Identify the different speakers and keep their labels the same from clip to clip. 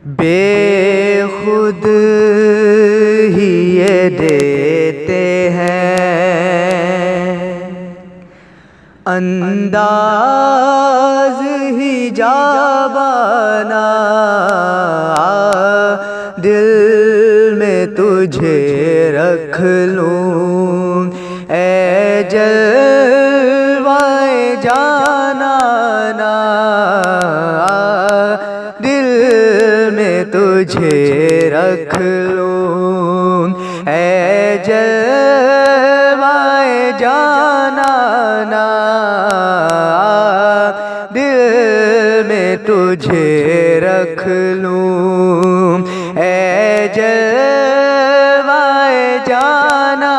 Speaker 1: बेखुद ही ये देते हैं, अंदाज ही जाबाना, दिल में तुझे रख लूं ऐ जलवाए जाना ना, दिल में तुझे रख लूं ऐ जलवाए जाना ना, दिल में तुझे रख लूं ऐ जलवाए जाना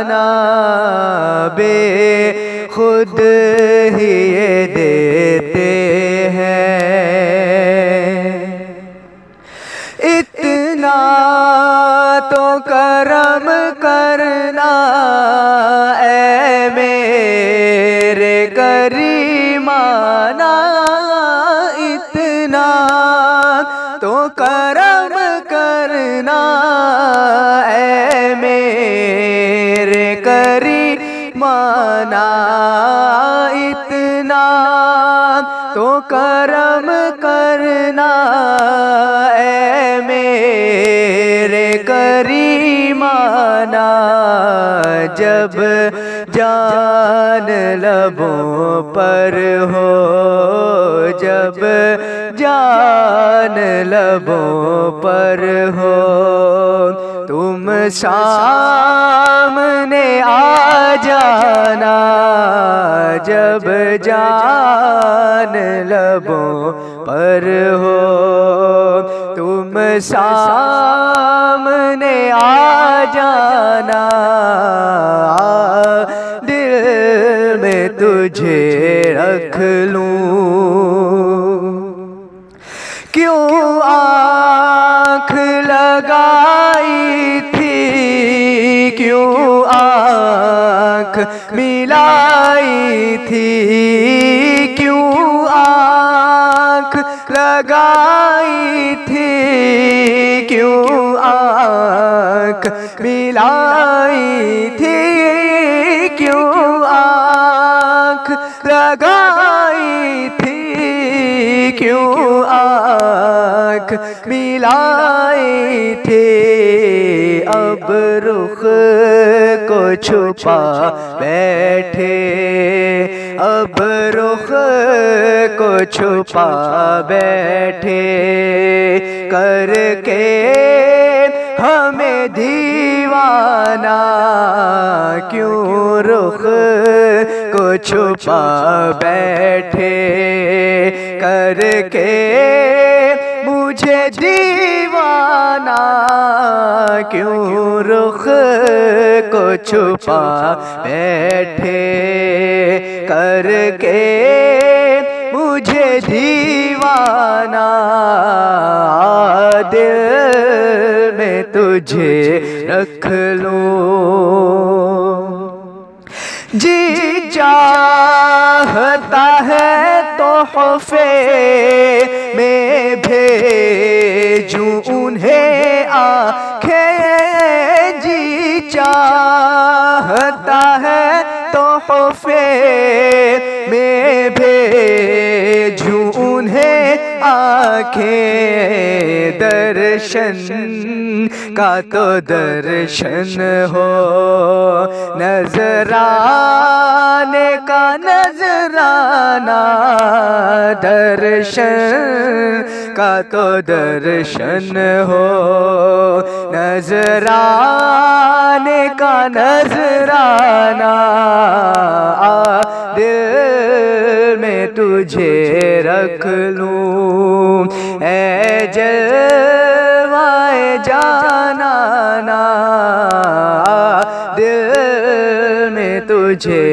Speaker 1: ना, बेखुद ही ये देते हैं। इतना तो करम करना ऐ मेरे करीमाना, इतना तो करम करना ऐ मेरे करीमाना, इतना तो करम करना ऐ मेरे करीमाना, जब जान लबों पर हो, जब जान लबों पर हो, तुम सामने आ जाना, जब जान लबों पर हो, तुम सामने आ जाना, दिल में तुझे रख लूं। क्यों आँख लगाई थी, क्यों आँख मिलाई थी, क्यों आँख लगाई थी, क्यों आँख मिलाई थी, क्यों आँख लगाई थी, क्यों आँख मिलाई थी, अब रुख को छुपा बैठे, अब रुख को छुपा बैठे, करके हमें दीवाना, क्यों रुख को छुपा बैठे, करके मुझे दीवाना, क्यों रुख को छुपा बैठे, करके मुझे दीवाना, दिल में तुझे रख लूं। जी चाहता है तोहफे में भेजूं उन्हें आँखें, जी चाहता है तोहफे में भेजूं उन्हें आँखें, दर्शन का तो दर्शन हो, नजराने का नजराना, दर्शन का तो दर्शन हो, नजराने का नजराना, दिल में तुझे रख लूं ऐ जलवाए जाना ना, दिल में तुझे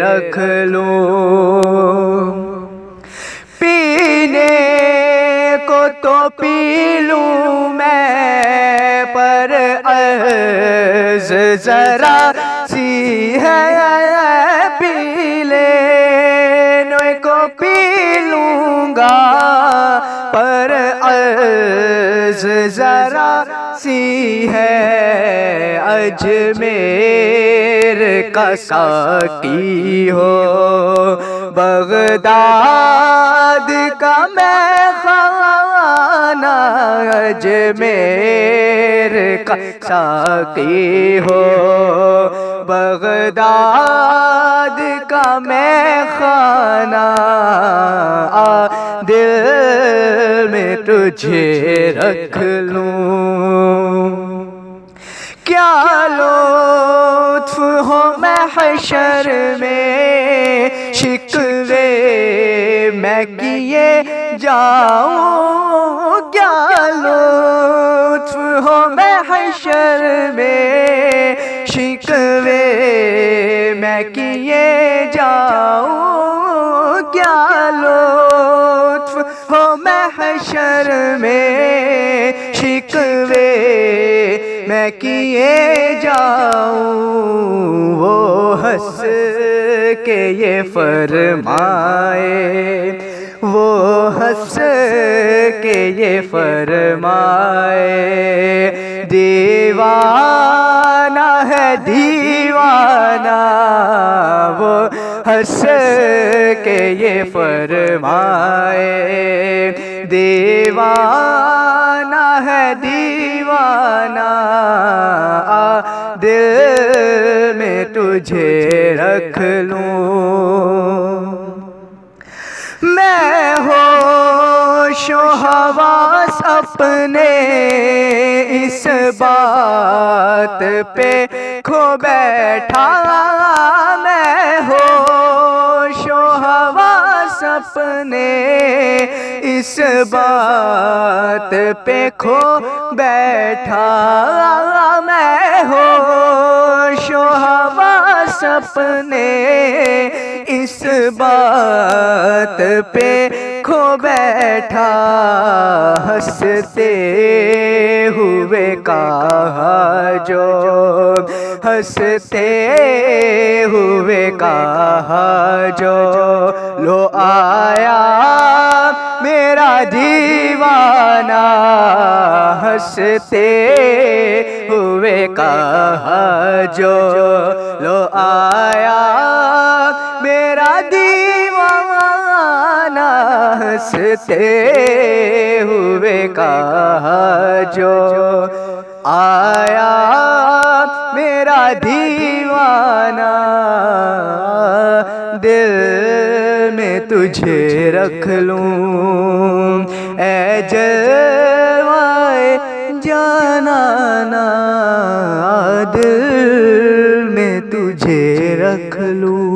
Speaker 1: रख लूं। पीने को तो पी लूं मैं, पर अर्ज़ जरा सी है, पी लेने को पी लूंगा, पर अर्ज़ ज़रा सी है, अजमेर का साकी हो, बगदाद का मैखाना, अजमेर का साकी हो, बगदाद का मैखाना, दिल में तुझे रख लूं। क्या लुत्फ हो महशर में, शिकवे मैं किए जाऊं। क्या लुत्फ हो महशर में, शिकवे मैं किए जाऊं। क्या लुत्फ हो महशर में, शिकवे मैं किए जाऊं। वो हंस के ये फरमाए, वो हंस के ये फरमाए, दीवाना है दीवाना। वो हंस के ये फरमाए, दीवाना है दीवाना, दिल में तुझे रख लूं। मैं होशो हवास अपने इस बात पे खो बैठा। मैं होशो हवास अपने इस बात पे खो बैठा। मैं होशो हवास अपने इस बात पे खो बैठा। हंसते हुए कहा जो, हंसते हुए कहा जो, लो आया मेरा दीवाना। हंसते हुए कहा जो, लो आया मेरा दीवाना। हंसते हुए कहा जो, आया मेरा दीवाना। दिल में तुझे रख लूं, ऐ जलवाए जानाना। दिल में तुझे रख लूं।